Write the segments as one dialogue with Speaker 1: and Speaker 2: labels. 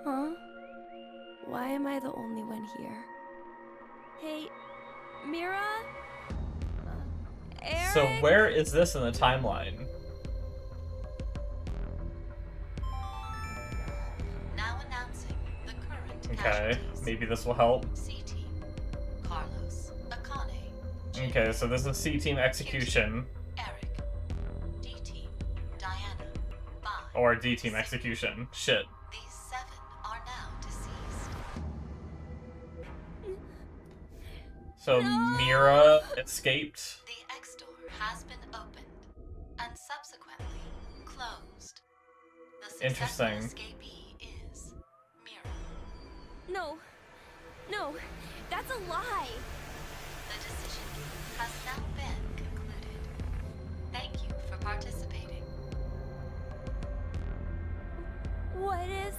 Speaker 1: Huh? Why am I the only one here? Hey, Mira?
Speaker 2: So
Speaker 1: Eric?
Speaker 2: where is this in the timeline?
Speaker 3: Now announcing the current
Speaker 2: Okay,
Speaker 3: casualties.
Speaker 2: maybe this will help.
Speaker 3: C-Team, Carlos, Akane,
Speaker 2: Okay, so this is C-Team Execution.
Speaker 3: Eric, D-Team, Diana, Bai.
Speaker 2: Or D-Team Execution. Shit.
Speaker 3: These 7 are now deceased.
Speaker 2: So
Speaker 1: No!
Speaker 2: Mira escaped.
Speaker 3: The X-door has been opened and subsequently closed. The successful
Speaker 2: Interesting.
Speaker 3: escapee is Mira.
Speaker 1: No. No. That's a lie.
Speaker 3: The decision has now been concluded. Thank you for participating.
Speaker 1: What is...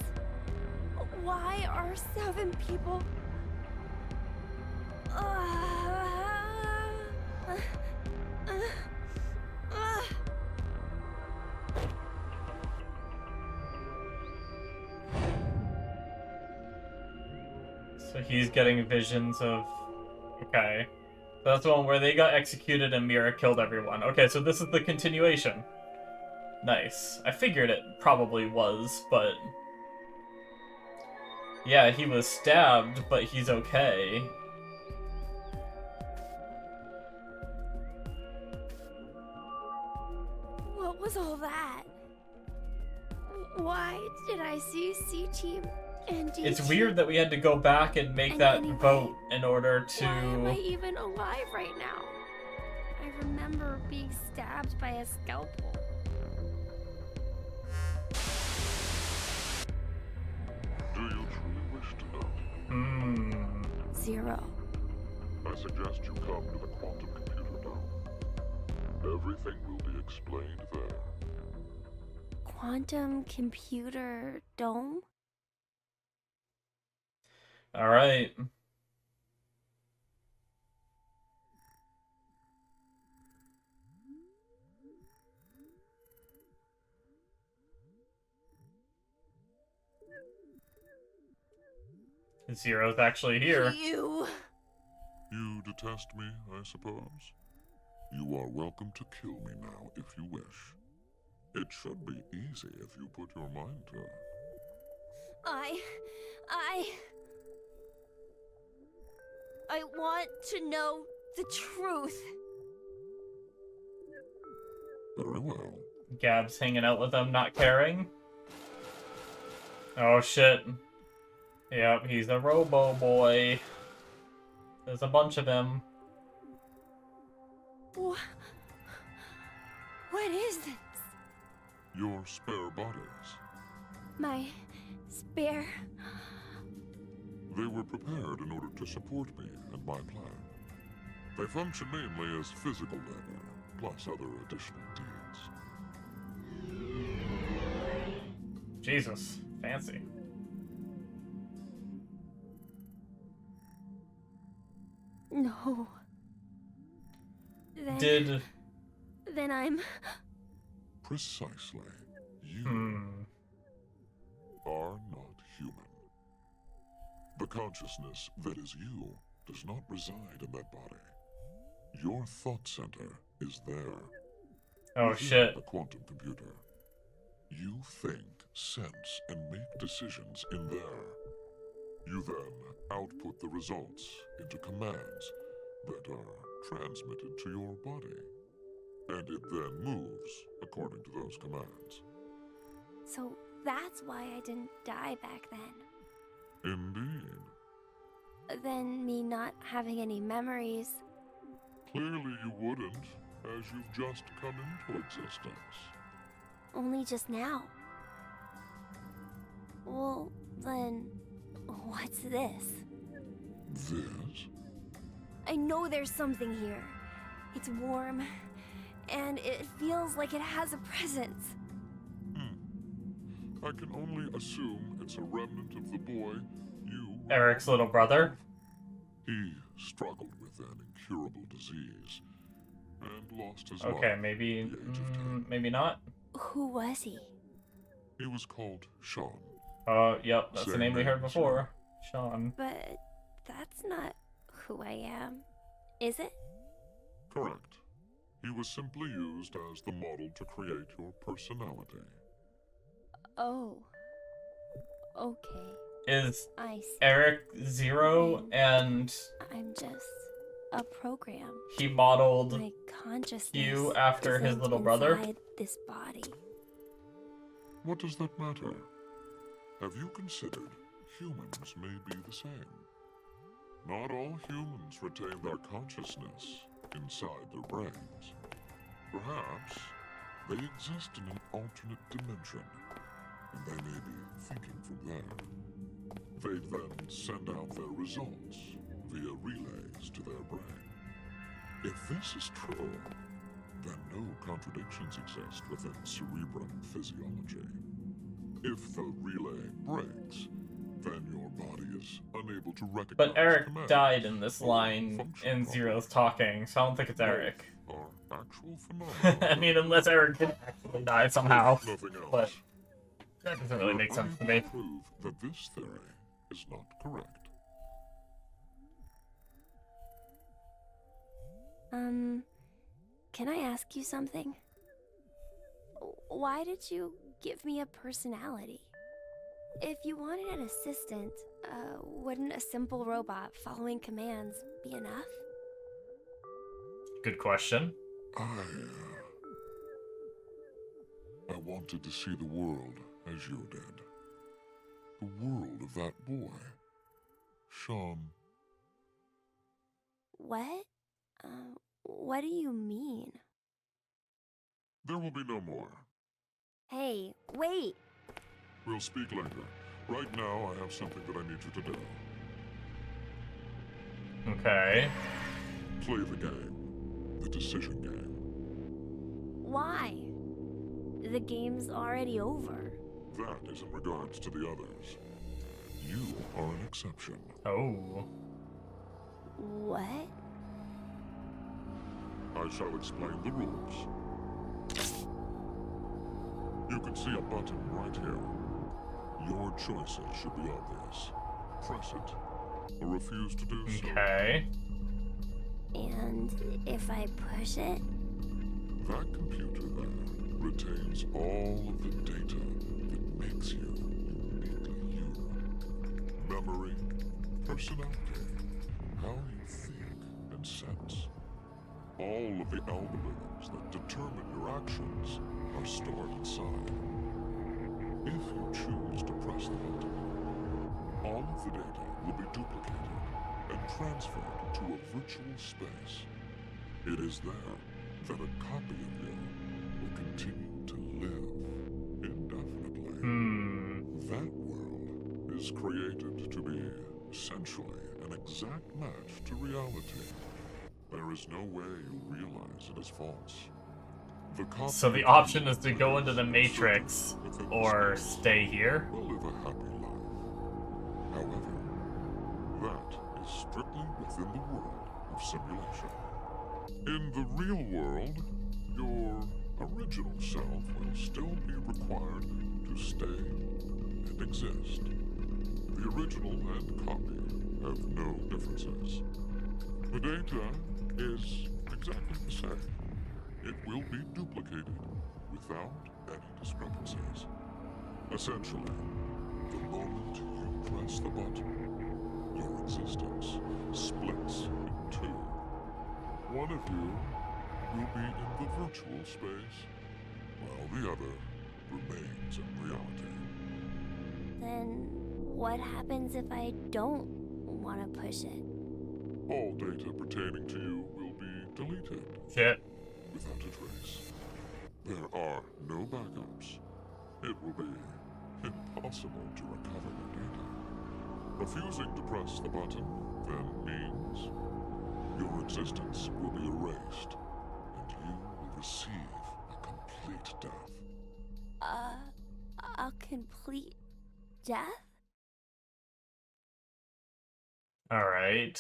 Speaker 1: Why are 7 people...
Speaker 2: So he's getting visions of... Okay. So that's the one where they got executed and Mira killed everyone. Okay, so this is the continuation. Nice. I figured it probably was, but... Yeah, he was stabbed, but he's okay.
Speaker 1: What was all that? Why did I see C-Team and D-Team?
Speaker 2: It's weird that we had to go back and make
Speaker 1: And
Speaker 2: that
Speaker 1: anyway,
Speaker 2: vote in order to...
Speaker 1: Why am I even alive right now? I remember being stabbed by a scalpel.
Speaker 4: Do you truly wish to know?
Speaker 2: Hmm.
Speaker 1: 0.
Speaker 4: I suggest you come to the quantum computer now. Everything will be explained there.
Speaker 1: Quantum computer dome?
Speaker 2: Alright. Zero's actually here.
Speaker 1: You...
Speaker 4: You detest me, I suppose? You are welcome to kill me now if you wish. It should be easy if you put your mind to it.
Speaker 1: I want to know the truth.
Speaker 4: Very well.
Speaker 2: Gab's hanging out with them, not caring. Oh shit. Yep, he's a robo boy. There's a bunch of them.
Speaker 1: What is this?
Speaker 4: Your spare bodies.
Speaker 1: My spare...
Speaker 4: They were prepared in order to support me and my plan. They function mainly as physical labor, plus other additional deeds.
Speaker 2: Jesus, fancy.
Speaker 1: No. Then I'm...
Speaker 4: Precisely. You are not human. The consciousness that is you does not reside in that body. Your thought center is there.
Speaker 2: Oh
Speaker 4: within
Speaker 2: shit.
Speaker 4: The quantum computer. You think, sense, and make decisions in there. You then output the results into commands that are transmitted to your body. And it then moves according to those commands.
Speaker 1: So that's why I didn't die back then.
Speaker 4: Indeed.
Speaker 1: Then me not having any memories.
Speaker 4: Clearly you wouldn't, as you've just come into existence.
Speaker 1: Only just now. Well, then... What's this?
Speaker 4: This?
Speaker 1: I know there's something here. It's warm. And it feels like it has a presence.
Speaker 4: I can only assume it's a remnant of the boy you...
Speaker 2: Eric's little brother.
Speaker 4: He struggled with an incurable disease and lost his
Speaker 2: Okay,
Speaker 4: life
Speaker 2: maybe...
Speaker 4: at the age of 10.
Speaker 2: maybe not.
Speaker 1: Who was he?
Speaker 4: He was called Sean.
Speaker 2: Oh, yep, that's the
Speaker 4: Same
Speaker 2: name we heard
Speaker 4: name,
Speaker 2: before. Sean.
Speaker 1: But that's not who I am, is it?
Speaker 4: Correct. He was simply used as the model to create your personality.
Speaker 1: Oh. Okay.
Speaker 2: Is
Speaker 1: I see.
Speaker 2: Eric Zero, and
Speaker 1: I'm just a program.
Speaker 2: he modeled
Speaker 1: My consciousness
Speaker 2: Hugh after his
Speaker 1: isn't
Speaker 2: little brother?
Speaker 1: inside this body.
Speaker 4: What does that matter? Have you considered humans may be the same? Not all humans retain their consciousness inside their brains. Perhaps they exist in an alternate dimension, and they may be thinking from there. They then send out their results via relays to their brain. If this is true, then no contradictions exist within cerebrum physiology. If the relay breaks, then your body is unable to recognize
Speaker 2: But Eric
Speaker 4: commands
Speaker 2: died in this
Speaker 4: or
Speaker 2: line
Speaker 4: function
Speaker 2: in
Speaker 4: properly.
Speaker 2: Zero's talking, so I don't think it's Eric.
Speaker 4: Both are actual phenomena.
Speaker 2: I mean, unless Eric did actually die somehow.
Speaker 4: Nothing else.
Speaker 2: But that doesn't really
Speaker 4: We're
Speaker 2: make sense to
Speaker 4: unable
Speaker 2: me.
Speaker 4: prove that this theory is not correct.
Speaker 1: Can I ask you something? Why did you give me a personality? If you wanted an assistant, wouldn't a simple robot following commands be enough?
Speaker 2: Good question.
Speaker 4: I wanted to see the world as you did. The world of that boy, Sean.
Speaker 1: What? What do you mean?
Speaker 4: There will be no more.
Speaker 1: Hey, wait!
Speaker 4: We'll speak later. Right now, I have something that I need you to do.
Speaker 2: Okay.
Speaker 4: Play the game. The decision game.
Speaker 1: Why? The game's already over.
Speaker 4: That is in regards to the others. You are an exception.
Speaker 2: Oh.
Speaker 1: What?
Speaker 4: I shall explain the rules. You can see a button right here. Your choices should be obvious. Press it, or refuse to do so.
Speaker 2: Okay.
Speaker 1: And if I push it?
Speaker 4: That computer there retains all of the data that makes you uniquely you. Memory, personality, how you think and sense. All of the algorithms that determine your actions are stored inside. If you choose to press the button, all of the data will be duplicated and transferred to a virtual space. It is there that a copy of you will continue to live indefinitely. That world is created to be essentially an exact match to reality. There is no way you realize it is false. The copy
Speaker 2: So the
Speaker 4: of
Speaker 2: option
Speaker 4: you
Speaker 2: is to go into the Matrix
Speaker 4: within the
Speaker 2: or
Speaker 4: space
Speaker 2: stay here.
Speaker 4: will live a happy life. However, that is strictly within the world of simulation. In the real world, your original self will still be required to stay and exist. The original and copy have no differences. The data is exactly the same. It will be duplicated without any discrepancies. Essentially, the moment you press the button, your existence splits in two. One of you will be in the virtual space, while the other remains in reality.
Speaker 1: Then what happens if I don't want to push it?
Speaker 4: All data pertaining to you will be deleted
Speaker 2: Shit.
Speaker 4: without a trace. There are no backups. It will be impossible to recover your data. Refusing to press the button then means your existence will be erased, and you will receive a complete death.
Speaker 1: A complete death?
Speaker 2: Alright.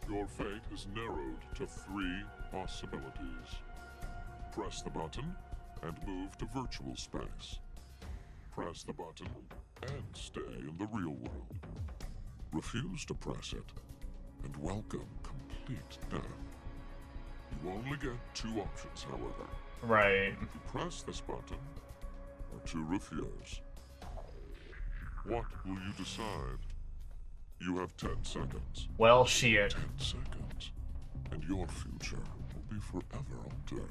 Speaker 4: Your fate is narrowed to 3 possibilities. Press the button, and move to virtual space. Press the button and stay in the real world. Refuse to press it, and welcome complete death. You only get 2 options, however.
Speaker 2: Right.
Speaker 4: To press this button, or to refuse. What will you decide? You have 10 seconds.
Speaker 2: Well, shit.
Speaker 4: 10 seconds, and your future will be forever altered.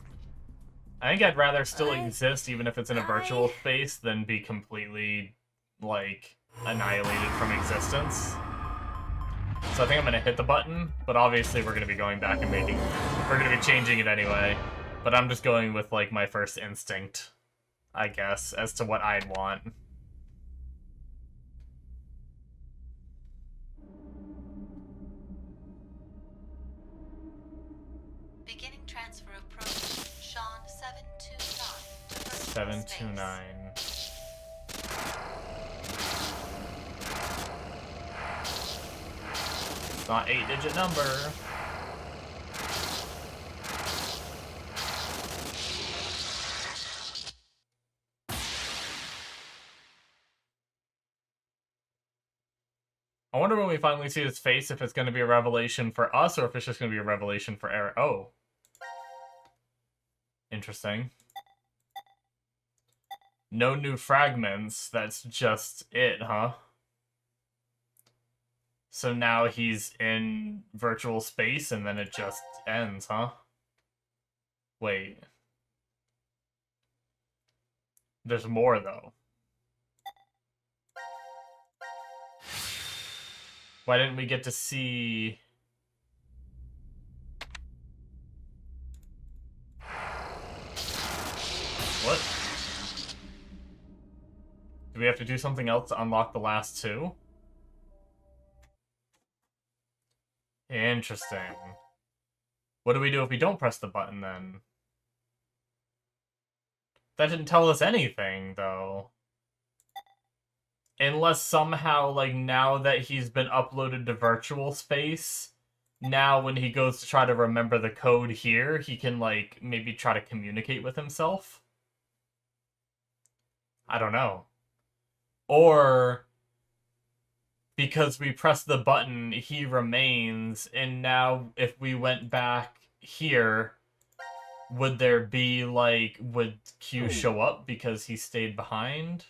Speaker 2: I think I'd rather still exist, even if it's in a virtual space, than be completely, like, annihilated from existence. So I think I'm gonna hit the button, but obviously we're gonna be going back and we're gonna be changing it anyway. But I'm just going with, like, my first instinct, I guess, as to what I'd want.
Speaker 3: Beginning transfer of program. Sean 729 to virtual
Speaker 2: 729. It's not 8-digit number. I wonder when we finally see his face if it's going to be a revelation for us or if it's just going to be a revelation for Eric. Oh. Interesting. No new fragments. That's just it, huh? So now he's in virtual space and then it just ends, huh? Wait. There's more, though. Why didn't we get to see... What? Do we have to do something else to unlock the last 2? Interesting. What do we do if we don't press the button, then? That didn't tell us anything, though. Unless somehow, like, now that he's been uploaded to virtual space, now when he goes to try to remember the code here, he can, like, maybe try to communicate with himself? I don't know. Or, because we press the button, he remains, and now if we went back here, would there be, like, would Q show up because he stayed behind?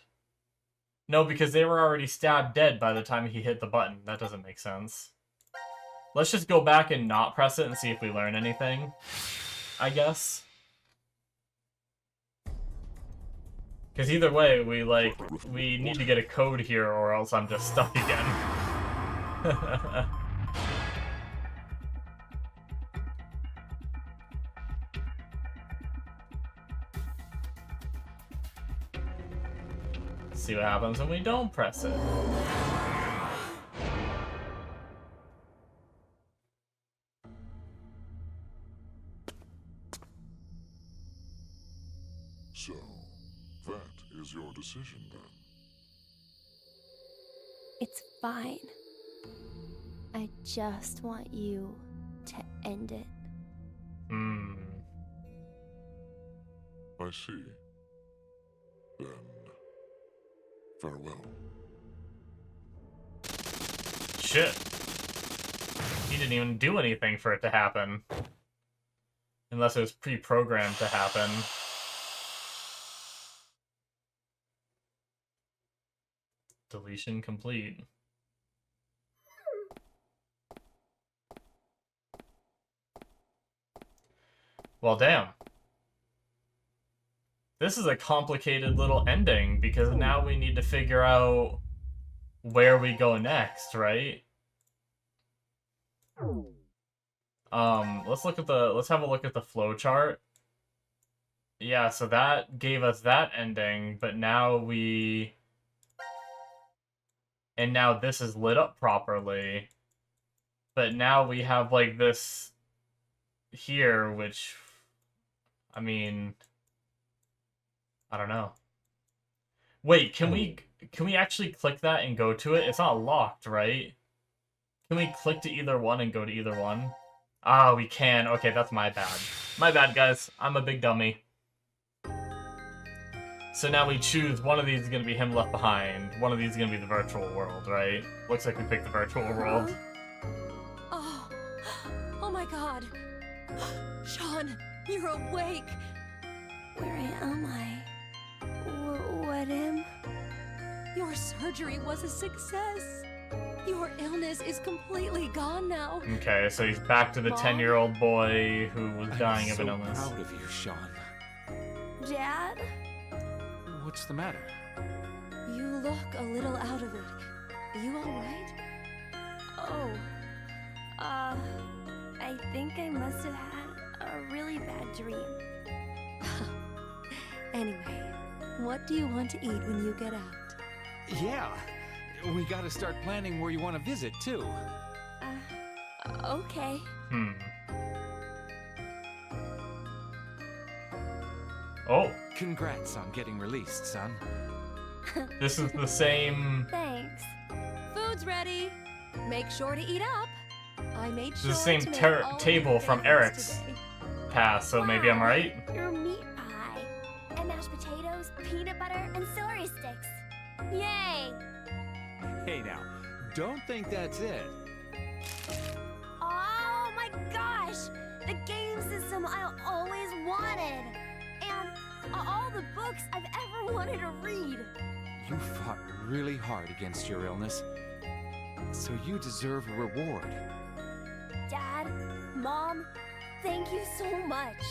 Speaker 2: No, because they were already stabbed dead by the time he hit the button. That doesn't make sense. Let's just go back and not press it and see if we learn anything, I guess. Because either way, we need to get a code here or else I'm just stuck again. See what happens when we don't press it.
Speaker 4: So, that is your decision then?
Speaker 1: It's fine. I just want you to end it.
Speaker 2: Hmm.
Speaker 4: I see. Then, farewell.
Speaker 2: Shit. He didn't even do anything for it to happen. Unless it was pre-programmed to happen. Deletion complete. Well, damn. This is a complicated little ending, because now we need to figure out where we go next, right? Let's have a look at the flowchart. Yeah, so that gave us that ending, but now and now this is lit up properly. But now we have, like, this here, which, I mean, I don't know. Wait, can we actually click that and go to it? It's not locked, right? Can we click to either one and go to either one? Ah, we can. Okay, that's my bad. My bad, guys. I'm a big dummy. So now we choose one of these is gonna be him left behind. One of these is gonna be the virtual world, right? Looks like we picked the virtual world.
Speaker 1: Oh, oh my God, Sean, you're awake. Where am I? What am? Your surgery was a success. Your illness is completely gone now.
Speaker 2: Okay, so he's back to the
Speaker 1: Mom?
Speaker 2: 10-year-old boy who was dying of an
Speaker 5: I'm
Speaker 2: illness.
Speaker 5: so proud of you, Sean.
Speaker 1: Dad,
Speaker 5: What's the matter?
Speaker 1: you look a little out of it. You all right? Oh, I think I must have had a really bad dream. Anyway, what do you want to eat when you get out?
Speaker 5: Yeah, we gotta start planning where you want to visit, too.
Speaker 1: Okay.
Speaker 2: Oh,
Speaker 5: Congrats on getting released, son.
Speaker 2: this is the same.
Speaker 1: Thanks. Food's ready. Make sure to eat up. I made
Speaker 2: This
Speaker 1: sure
Speaker 2: is the same
Speaker 1: to make all
Speaker 2: table
Speaker 1: your
Speaker 2: from
Speaker 1: favorites
Speaker 2: Eric's
Speaker 1: today.
Speaker 2: pass, so maybe I'm
Speaker 1: Wow,
Speaker 2: right.
Speaker 1: Your meat pie. And mashed potatoes, peanut butter, and celery sticks. Yay!
Speaker 5: Hey now, don't think that's it.
Speaker 1: Oh my gosh! The game system I always wanted! And all the books I've ever wanted to read!
Speaker 5: You fought really hard against your illness, so you deserve a reward.
Speaker 1: Dad, Mom, thank you so much.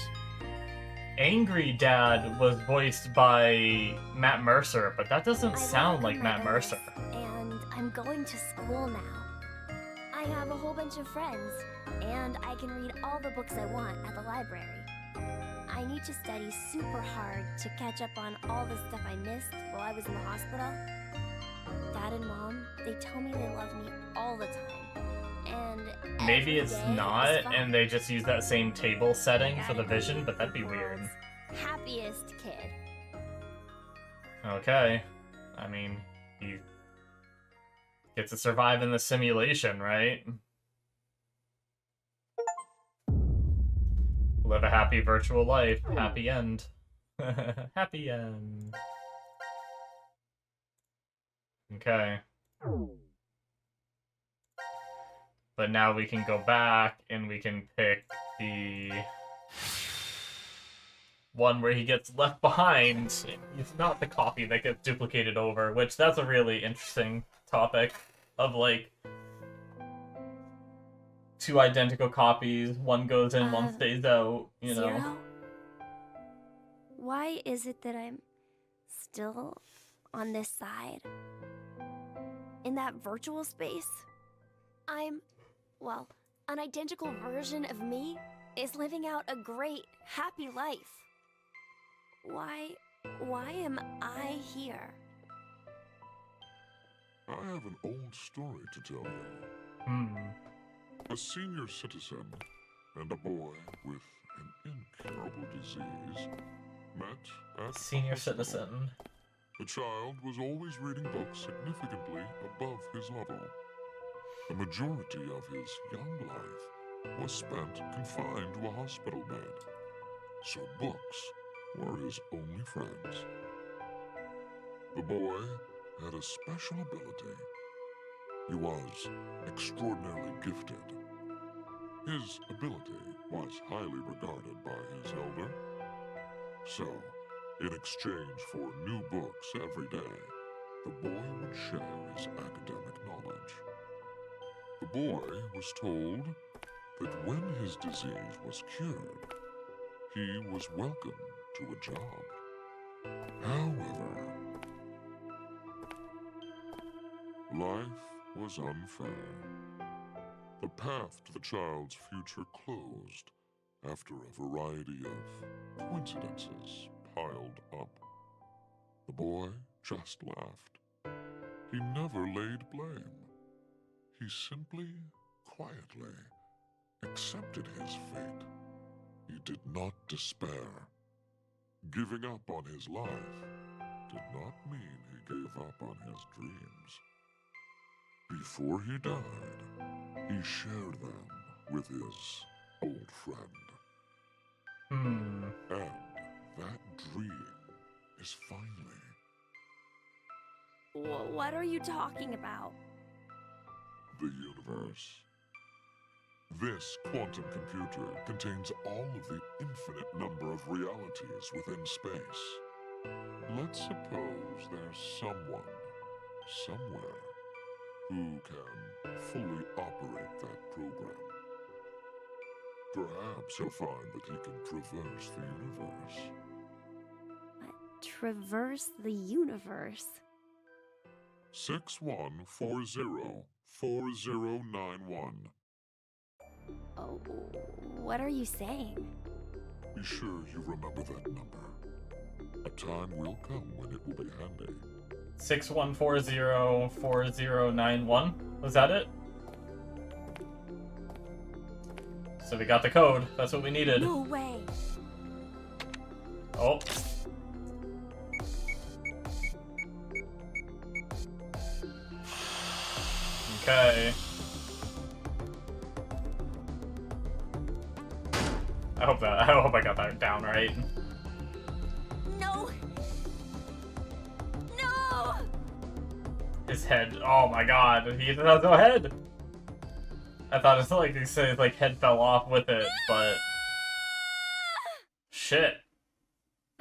Speaker 2: Angry Dad was voiced by Matt Mercer, but that doesn't
Speaker 1: I've
Speaker 2: sound like
Speaker 1: overcome my
Speaker 2: Matt Mercer.
Speaker 1: illness, And I'm going to school now. I have a whole bunch of friends, and I can read all the books I want at the library. I need to study super hard to catch up on all the stuff I missed while I was in the hospital. Dad and Mom, they tell me they love me all the time. And
Speaker 2: Maybe
Speaker 1: every
Speaker 2: it's
Speaker 1: day is
Speaker 2: not,
Speaker 1: fun.
Speaker 2: and they just use that same table setting
Speaker 1: I
Speaker 2: for the
Speaker 1: gotta be
Speaker 2: vision, but that'd be
Speaker 1: the
Speaker 2: weird.
Speaker 1: world's happiest kid.
Speaker 2: Okay. I mean, he gets to survive in the simulation, right? Live a happy virtual life. Happy end. Happy end. Okay. But now we can go back and we can pick the one where he gets left behind. It's not the copy that gets duplicated over, which that's a really interesting topic of like two identical copies, one goes in, one stays out, you know.
Speaker 1: Zero? Why is it that I'm still on this side? In that virtual space? Well, an identical version of me is living out a great, happy life. Why am I here?
Speaker 4: I have an old story to tell you. A senior citizen and a boy with an incurable disease met at
Speaker 2: Senior
Speaker 4: a hospital.
Speaker 2: citizen.
Speaker 4: The child was always reading books significantly above his level. The majority of his young life was spent confined to a hospital bed, so books were his only friends. The boy had a special ability. He was extraordinarily gifted. His ability was highly regarded by his elder. So, in exchange for new books every day, the boy would share his academic knowledge. The boy was told that when his disease was cured, he was welcome to a job. However, life was unfair. The path to the child's future closed after a variety of coincidences piled up. The boy just laughed. He never laid blame. He simply, quietly accepted his fate. He did not despair. Giving up on his life did not mean he gave up on his dreams. Before he died, he shared them with his old friend. And that dream is finally...
Speaker 1: What are you talking about?
Speaker 4: the universe. This quantum computer contains all of the infinite number of realities within space. Let's suppose there's someone, somewhere, who can fully operate that program. Perhaps he'll find that he can traverse the universe.
Speaker 1: Traverse the universe?
Speaker 4: 61404091.
Speaker 1: Oh, what are you saying?
Speaker 4: Be sure you remember that number. A time will come when it will be handy.
Speaker 2: 61404091. Was that it? So we got the code. That's what we needed.
Speaker 1: No way!
Speaker 2: Oh. Okay. I hope I got that down right.
Speaker 1: No! No!
Speaker 2: His head. Oh my god, he has no head. I thought it's like they say his like head fell off with it, but shit.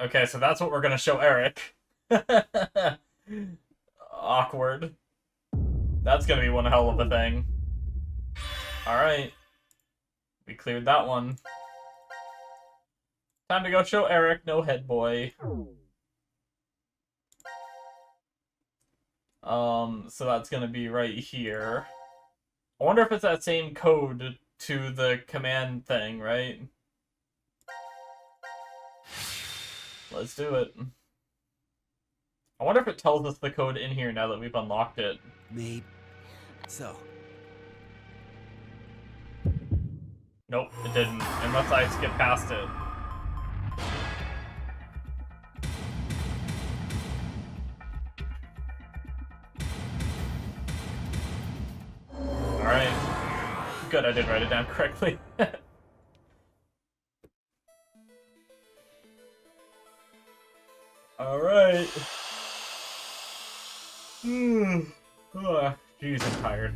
Speaker 2: Okay, so that's what we're gonna show Eric. Awkward. That's gonna be one hell of a thing. Alright. We cleared that one. Time to go show Eric no head boy. So that's gonna be right here. I wonder if it's that same code to the command thing, right? Let's do it. I wonder if it tells us the code in here now that we've unlocked it.
Speaker 5: Maybe so.
Speaker 2: Nope, it didn't. Unless I skip past it. Alright. Good, I did write it down correctly. Alright. Oh, jeez, I'm tired.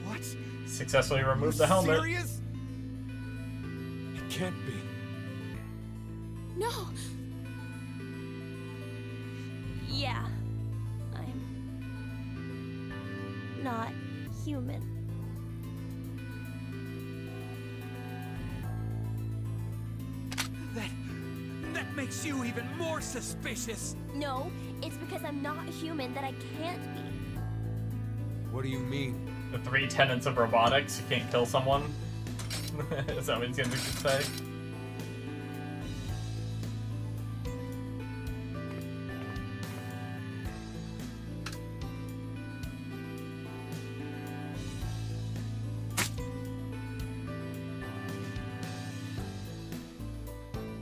Speaker 5: What?
Speaker 2: Successfully removed the helmet.
Speaker 5: Serious? It can't be.
Speaker 1: No! Yeah. I'm... not human.
Speaker 5: That makes you even more suspicious.
Speaker 1: No, it's because I'm not human that I can't be.
Speaker 5: What do you mean?
Speaker 2: The 3 tenets of robotics: you can't kill someone. Is that what he's gonna say?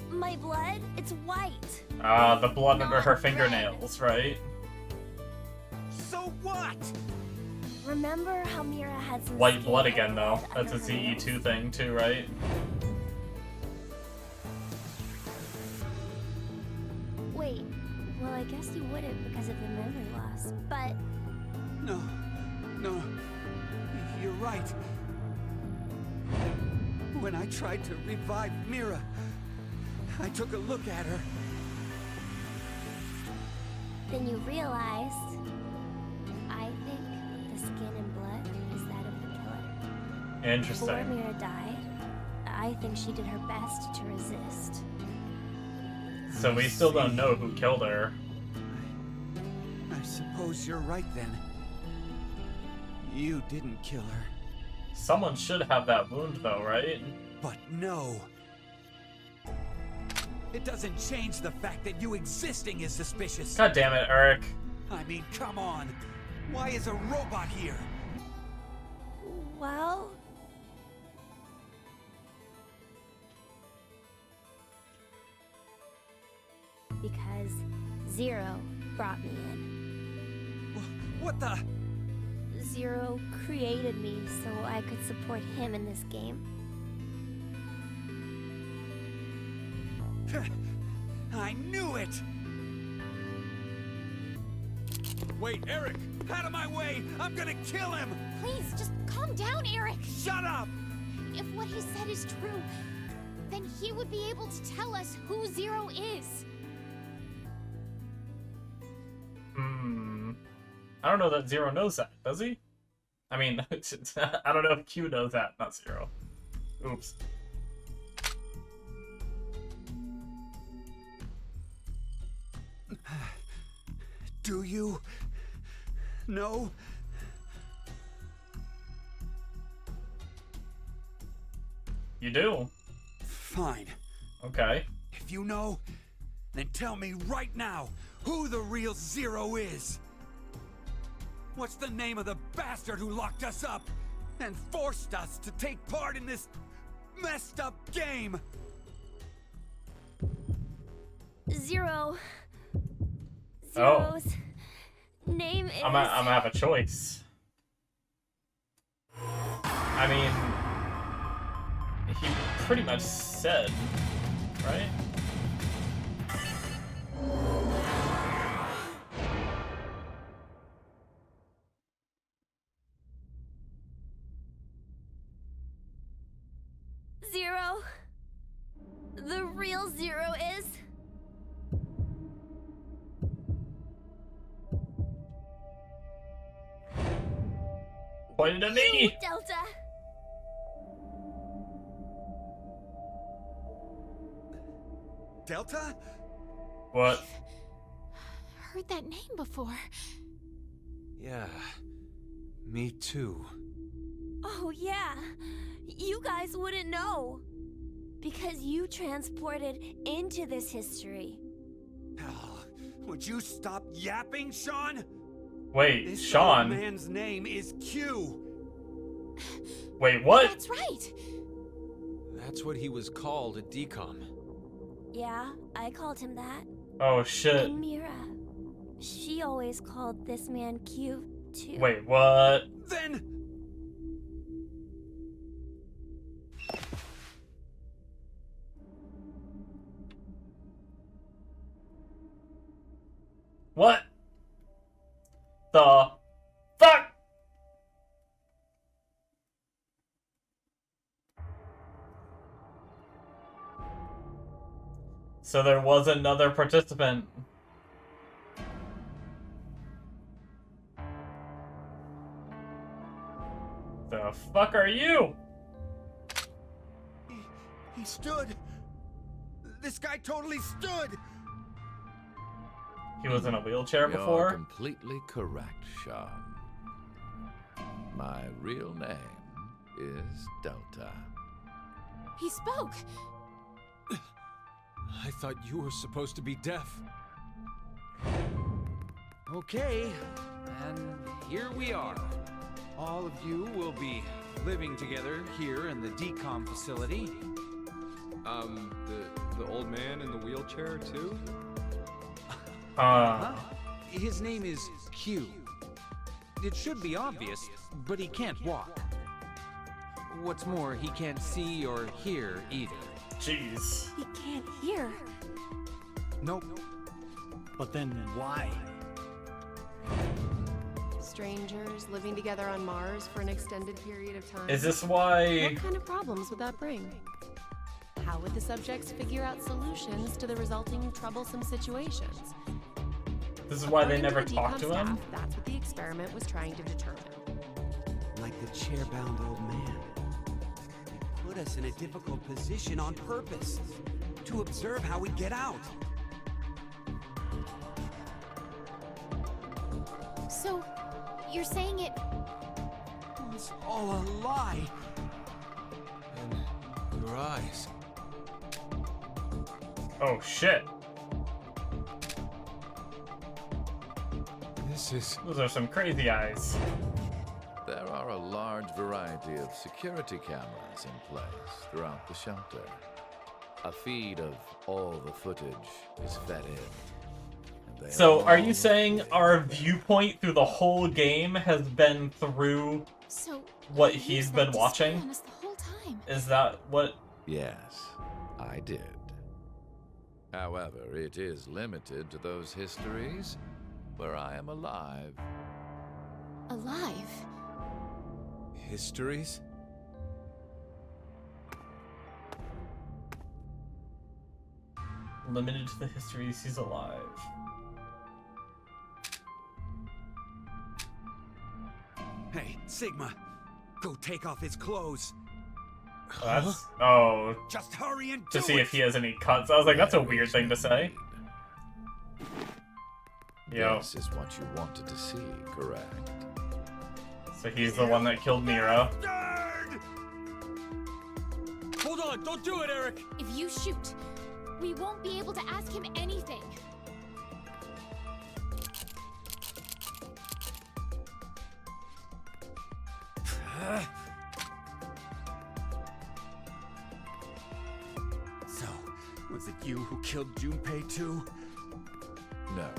Speaker 1: My blood? It's white.
Speaker 2: The blood under her fingernails, right?
Speaker 5: So what?
Speaker 1: Remember how Mira had some
Speaker 2: White
Speaker 1: skin
Speaker 2: blood
Speaker 1: and
Speaker 2: again, though.
Speaker 1: red
Speaker 2: That's a
Speaker 1: under her nails?
Speaker 2: ZE2 thing, too, right?
Speaker 1: Wait, well I guess you wouldn't because of the memory loss, but...
Speaker 5: No. You're right. When I tried to revive Mira, I took a look at her.
Speaker 1: Then you realized... I think the skin and blood is that of the killer. Before
Speaker 2: Interesting.
Speaker 1: Mira died, I think she did her best to resist.
Speaker 2: So we still don't know who killed her.
Speaker 5: I suppose you're right then. You didn't kill her.
Speaker 2: Someone should have that wound, though, right?
Speaker 5: But no. It doesn't change the fact that you existing is suspicious.
Speaker 2: God damn it, Eric.
Speaker 5: I mean, come on. Why is a robot here?
Speaker 1: Well... because Zero brought me in.
Speaker 5: What the?
Speaker 1: Zero created me so I could support him in this game.
Speaker 5: I knew it! Wait, Eric! Out of my way! I'm gonna kill him!
Speaker 6: Please, just calm down, Eric.
Speaker 5: Shut up!
Speaker 6: If what he said is true, then he would be able to tell us who Zero is.
Speaker 2: I don't know that Zero knows that, does he? I mean, I don't know if Q knows that, not Zero. Oops.
Speaker 5: Do you know?
Speaker 2: You do?
Speaker 5: Fine.
Speaker 2: Okay.
Speaker 5: If you know, then tell me right now who the real Zero is. What's the name of the bastard who locked us up and forced us to take part in this messed up game?
Speaker 1: Zero.
Speaker 2: Oh.
Speaker 1: Zero's name is...
Speaker 2: I'm gonna have a choice. I mean, he pretty much said, right?
Speaker 1: Zero. The real Zero is...
Speaker 2: Pointed at me!
Speaker 1: Delta.
Speaker 5: Delta?
Speaker 2: What?
Speaker 6: Heard that name before.
Speaker 5: Yeah, me too.
Speaker 1: Oh yeah. You guys wouldn't know. Because you transported into this history.
Speaker 5: Oh, would you stop yapping, Sean?
Speaker 2: Wait,
Speaker 5: This
Speaker 2: Sean?
Speaker 5: old man's name is Q.
Speaker 2: Wait, what?
Speaker 6: That's right.
Speaker 7: That's what he was called at Daaaamn.
Speaker 1: Yeah, I called him that.
Speaker 2: Oh shit.
Speaker 1: And Mira. She always called this man Q, too.
Speaker 2: Wait, what?
Speaker 5: Then
Speaker 2: What? The fuck? So there was another participant. The fuck are you?
Speaker 5: he stood. This guy totally stood.
Speaker 2: He was in a wheelchair
Speaker 8: You're
Speaker 2: before?
Speaker 8: completely correct, Sean. My real name is Delta.
Speaker 6: He spoke.
Speaker 7: I thought you were supposed to be deaf.
Speaker 5: Okay.
Speaker 9: And here we are. All of you will be living together here in the Daaaamn facility.
Speaker 7: The old man in the wheelchair, too?
Speaker 9: His name is Q. It should be obvious, but he can't walk. What's more, he can't see or hear either.
Speaker 2: Jeez.
Speaker 6: He can't hear.
Speaker 9: Nope.
Speaker 10: But then why?
Speaker 11: Strangers living together on Mars for an extended period of time.
Speaker 2: Is this why...
Speaker 11: What kind of problems would that bring? How would the subjects figure out solutions to the resulting troublesome situations?
Speaker 2: This is why they
Speaker 11: According
Speaker 2: never
Speaker 11: the
Speaker 2: talked to
Speaker 11: Daaaamn
Speaker 2: him?
Speaker 11: staff, that's what the experiment was trying to determine.
Speaker 10: Like the chair-bound old man. They put us in a difficult position on purpose. To observe how we get out.
Speaker 6: So, you're saying it...
Speaker 10: It was all a lie.
Speaker 7: And your eyes.
Speaker 2: Oh shit. Those are some crazy eyes.
Speaker 8: There are a large variety of security cameras in place throughout the shelter. A feed of all the footage is fed in. And they
Speaker 2: So, are
Speaker 8: all
Speaker 2: you saying our viewpoint through the whole game has been through
Speaker 6: So,
Speaker 2: what
Speaker 6: you
Speaker 2: he's
Speaker 6: used
Speaker 2: been
Speaker 6: that to
Speaker 2: watching?
Speaker 6: spy on us the whole time.
Speaker 2: Is that what...
Speaker 8: Yes, I did. However, it is limited to those histories where I am alive.
Speaker 11: Alive?
Speaker 7: Histories?
Speaker 2: Limited to the histories he's alive.
Speaker 5: Hey, Sigma, go take off his clothes.
Speaker 2: That's oh,
Speaker 5: Just hurry and do
Speaker 2: to see
Speaker 5: it.
Speaker 2: if he has any cuts. I was like, that's a weird thing to say. Yo,
Speaker 8: This is what you wanted to see, correct?
Speaker 2: so he's the one that killed Mira.
Speaker 9: Hold on, don't do it, Eric!
Speaker 6: If you shoot, we won't be able to ask him anything.
Speaker 5: So, was it you who killed Junpei too?
Speaker 8: No,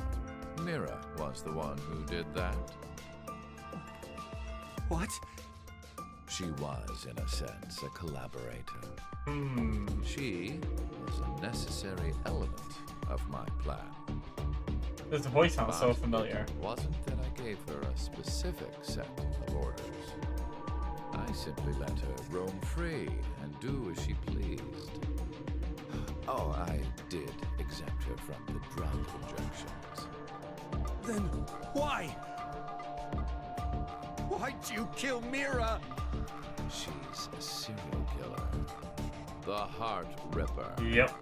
Speaker 8: Mira was the one who did that.
Speaker 5: What?
Speaker 8: She was, in a sense, a collaborator.
Speaker 2: Hmm.
Speaker 8: She was a necessary element of my plan.
Speaker 2: This voice sounds so
Speaker 8: But
Speaker 2: familiar.
Speaker 8: It wasn't that I gave her a specific set of orders. I simply let her roam free and do as she pleased. Oh, I did exempt her from the drug injections.
Speaker 5: Then why? Why'd you kill Mira?
Speaker 8: She's a serial killer. The Heart Ripper.
Speaker 2: Yep.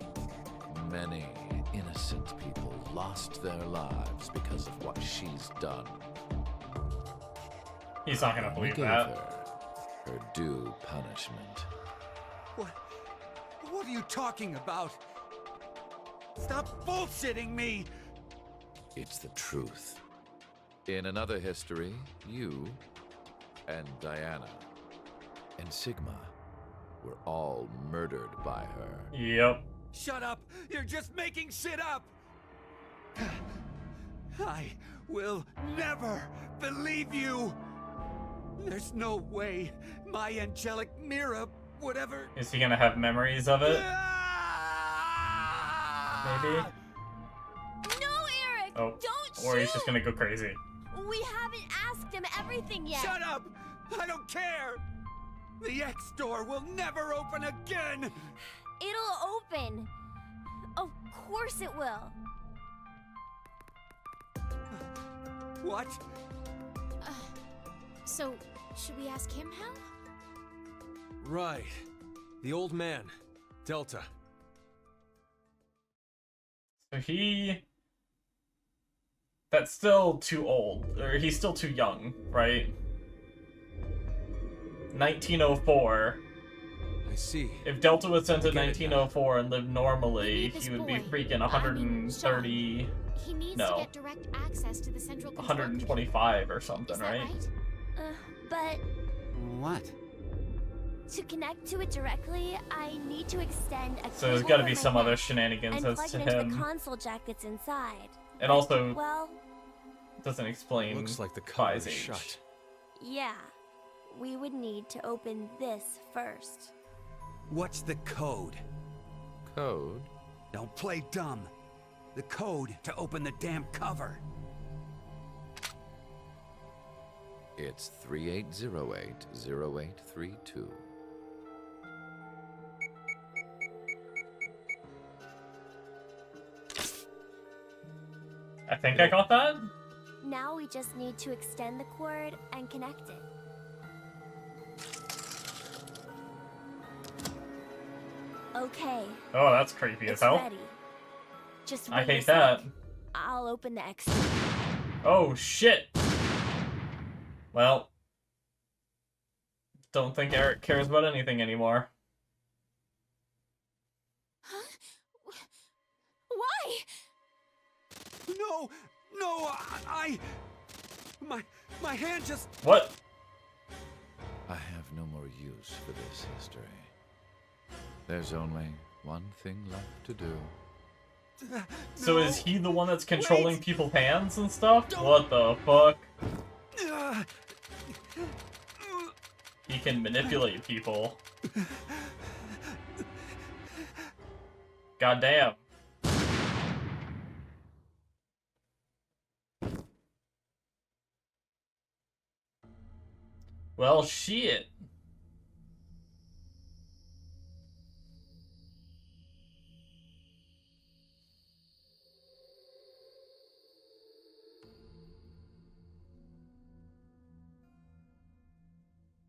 Speaker 8: Many innocent people lost their lives because of what she's done.
Speaker 2: He's not gonna
Speaker 8: We
Speaker 2: believe
Speaker 8: gave
Speaker 2: that.
Speaker 8: her due punishment.
Speaker 5: What are you talking about? Stop bullshitting me!
Speaker 8: It's the truth. In another history, you and Diana and Sigma were all murdered by her.
Speaker 2: Yep.
Speaker 5: Shut up! You're just making shit up! I will never believe you! There's no way my angelic Mira would ever...
Speaker 2: Is he gonna have memories of it? Maybe?
Speaker 1: No, Eric!
Speaker 2: Oh.
Speaker 1: Don't
Speaker 2: Or he's
Speaker 1: shoot!
Speaker 2: just gonna go crazy.
Speaker 1: We haven't asked him everything yet.
Speaker 5: Shut up! I don't care! The X door will never open again!
Speaker 1: It'll open. Of course it will.
Speaker 5: What?
Speaker 6: So, should we ask him how?
Speaker 7: Right. The old man. Delta.
Speaker 2: So that's still too old, or he's still too young, right? 1904.
Speaker 7: I see.
Speaker 2: If Delta was sent in
Speaker 7: Get it now.
Speaker 2: 1904 and lived
Speaker 6: We
Speaker 2: normally,
Speaker 6: need this
Speaker 2: he would be
Speaker 6: boy.
Speaker 2: freaking
Speaker 6: I mean,
Speaker 2: 130,
Speaker 6: He needs
Speaker 2: No.
Speaker 6: to get direct access to the central control computer.
Speaker 2: 125 or something,
Speaker 6: Is that
Speaker 2: right?
Speaker 6: right?
Speaker 1: But
Speaker 10: What?
Speaker 1: to connect to it directly, I need to extend a
Speaker 2: So there's
Speaker 1: cable
Speaker 2: gotta
Speaker 1: from
Speaker 2: be
Speaker 1: my
Speaker 2: some other
Speaker 1: neck
Speaker 2: shenanigans
Speaker 1: and
Speaker 2: as
Speaker 1: plug
Speaker 2: to
Speaker 1: it into
Speaker 2: him.
Speaker 1: the console jack that's inside.
Speaker 2: And also,
Speaker 1: Well,
Speaker 2: doesn't explain
Speaker 7: Looks like the cover
Speaker 2: Pai's
Speaker 7: is
Speaker 2: age.
Speaker 7: shut.
Speaker 1: yeah. We would need to open this first.
Speaker 5: What's the code?
Speaker 8: Code?
Speaker 5: Don't play dumb. The code to open the damn cover.
Speaker 8: It's 3808-0832.
Speaker 2: I think I got that?
Speaker 1: Now we just need to extend the cord and connect it. Okay,
Speaker 2: Oh, that's creepy as
Speaker 1: it's
Speaker 2: hell.
Speaker 1: ready. Just
Speaker 2: I
Speaker 1: wait a
Speaker 2: hate that.
Speaker 1: sec. I'll open the X.
Speaker 2: Oh, shit! Well, don't think Eric cares about anything anymore.
Speaker 6: Huh? Why?
Speaker 5: No, my hand just...
Speaker 2: What?
Speaker 8: I have no more use for this history. There's only one thing left to do.
Speaker 2: So
Speaker 5: No.
Speaker 2: is he the one that's controlling
Speaker 5: Wait.
Speaker 2: people's hands and stuff?
Speaker 5: Don't-
Speaker 2: What the fuck?
Speaker 5: Uh,
Speaker 2: He can manipulate people. Goddamn. Well, shit.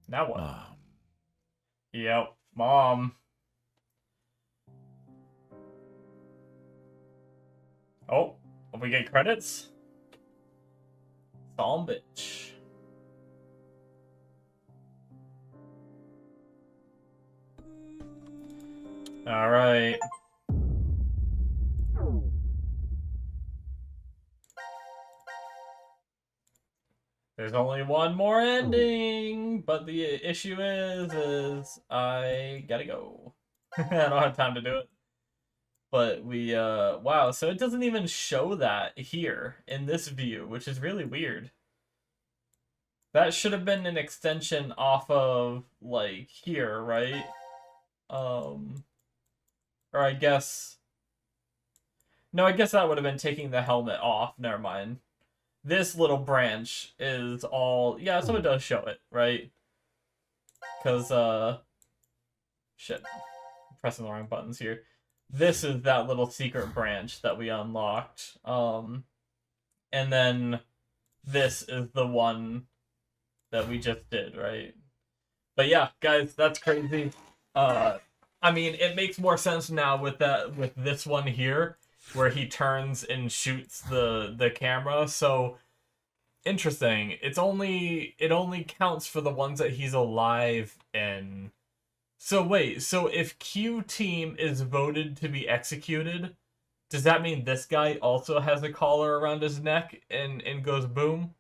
Speaker 2: Now what?
Speaker 8: Mom.
Speaker 2: Yep, Mom. Oh, we get credits? Psalm bitch. Alright. There's only one more ending, but the issue is I gotta go. I don't have time to do it. But we, wow, so it doesn't even show that here in this view, which is really weird. That should have been an extension off of, like, here, right? Or I guess... No, I guess that would have been taking the helmet off, never mind. This little branch is all... Yeah, so it does show it, right? Because, shit. I'm pressing the wrong buttons here. This is that little secret branch that we unlocked. And then this is the one that we just did, right? But yeah, guys, that's crazy. I mean, it makes more sense now with this one here, where he turns and shoots the camera. So interesting. It only counts for the ones that he's alive in. So wait, so if Q team is voted to be executed, does that mean this guy also has a collar around his neck and goes boom?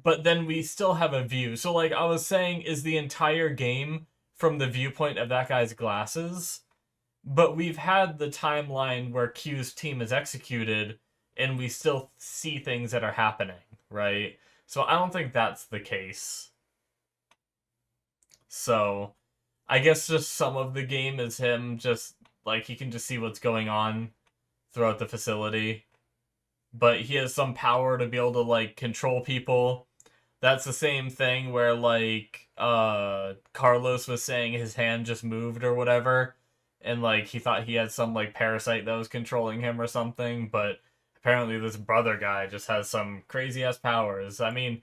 Speaker 2: But then we still have a view. So like I was saying, is the entire game from the viewpoint of that guy's glasses? But we've had the timeline where Q's team is executed and we still see things that are happening, right? So I don't think that's the case. So I guess just some of the game is him just, like, he can just see what's going on throughout the facility. But he has some power to be able to, like, control people. That's the same thing where, like, Carlos was saying his hand just moved or whatever. And, like, he thought he had some, like, parasite that was controlling him or something. But apparently this brother guy just has some crazy-ass powers. I mean,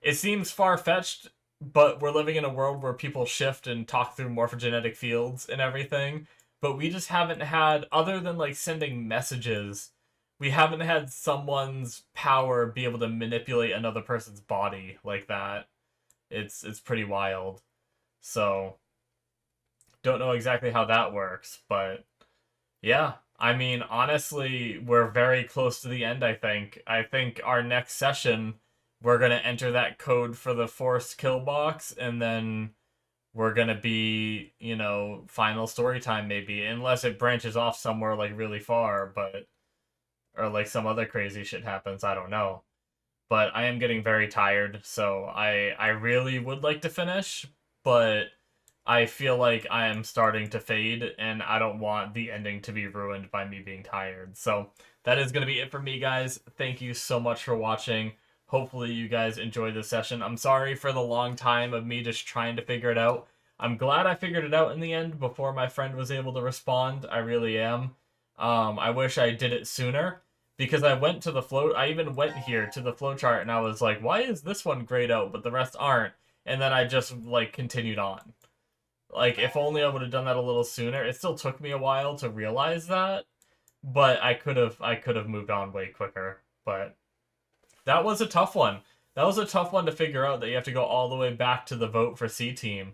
Speaker 2: it seems far-fetched, but we're living in a world where people shift and talk through morphogenetic fields and everything. But we just haven't had, other than, like, sending messages, we haven't had someone's power be able to manipulate another person's body like that. It's pretty wild. So, don't know exactly how that works, but yeah. I mean, honestly, we're very close to the end, I think. I think our next session, we're going to enter that code for the forced kill box, and then we're going to be, you know, final story time maybe, unless it branches off somewhere, like, really far, but... or like some other crazy shit happens, I don't know. But I am getting very tired, so I really would like to finish, but I feel like I am starting to fade, and I don't want the ending to be ruined by me being tired. So that is going to be it for me, guys. Thank you so much for watching. Hopefully you guys enjoyed this session. I'm sorry for the long time of me just trying to figure it out. I'm glad I figured it out in the end before my friend was able to respond. I really am. I wish I did it sooner, because I went to the flow. I even went here to the flowchart and I was like, why is this one grayed out but the rest aren't? And then I just, like, continued on. Like, if only I would have done that a little sooner. It still took me a while to realize that, but I could have moved on way quicker. But that was a tough one. That was a tough one to figure out, that you have to go all the way back to the vote for C team.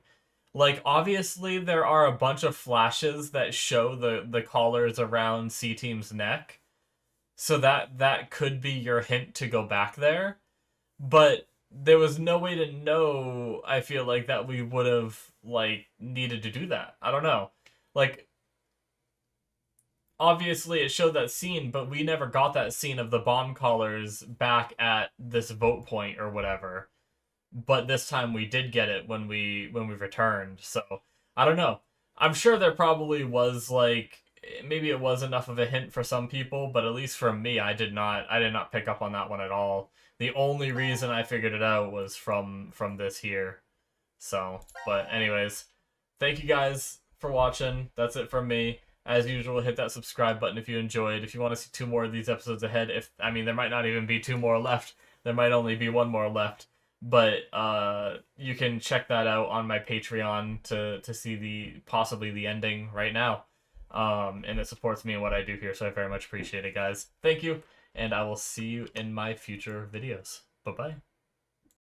Speaker 2: Like, obviously, there are a bunch of flashes that show the collars around C-Team's neck. So that could be your hint to go back there. But there was no way to know, I feel like, that we would have, like, needed to do that. I don't know. Like, obviously it showed that scene, but we never got that scene of the bomb collars back at this vote point or whatever. But this time we did get it when we returned. So I don't know. I'm sure there probably was, like, maybe it was enough of a hint for some people, but at least for me, I did not pick up on that one at all. The only reason I figured it out was from this here. So, but anyways, thank you guys for watching. That's it from me. As usual, hit that subscribe button if you enjoyed. If you want to see 2 more of these episodes ahead, I mean, there might not even be 2 more left. There might only be 1 more left. But you can check that out on my Patreon to see possibly the ending right now. And it supports me in what I do here, so I very much appreciate it, guys. Thank you, and I will see you in my future videos. Bye-bye.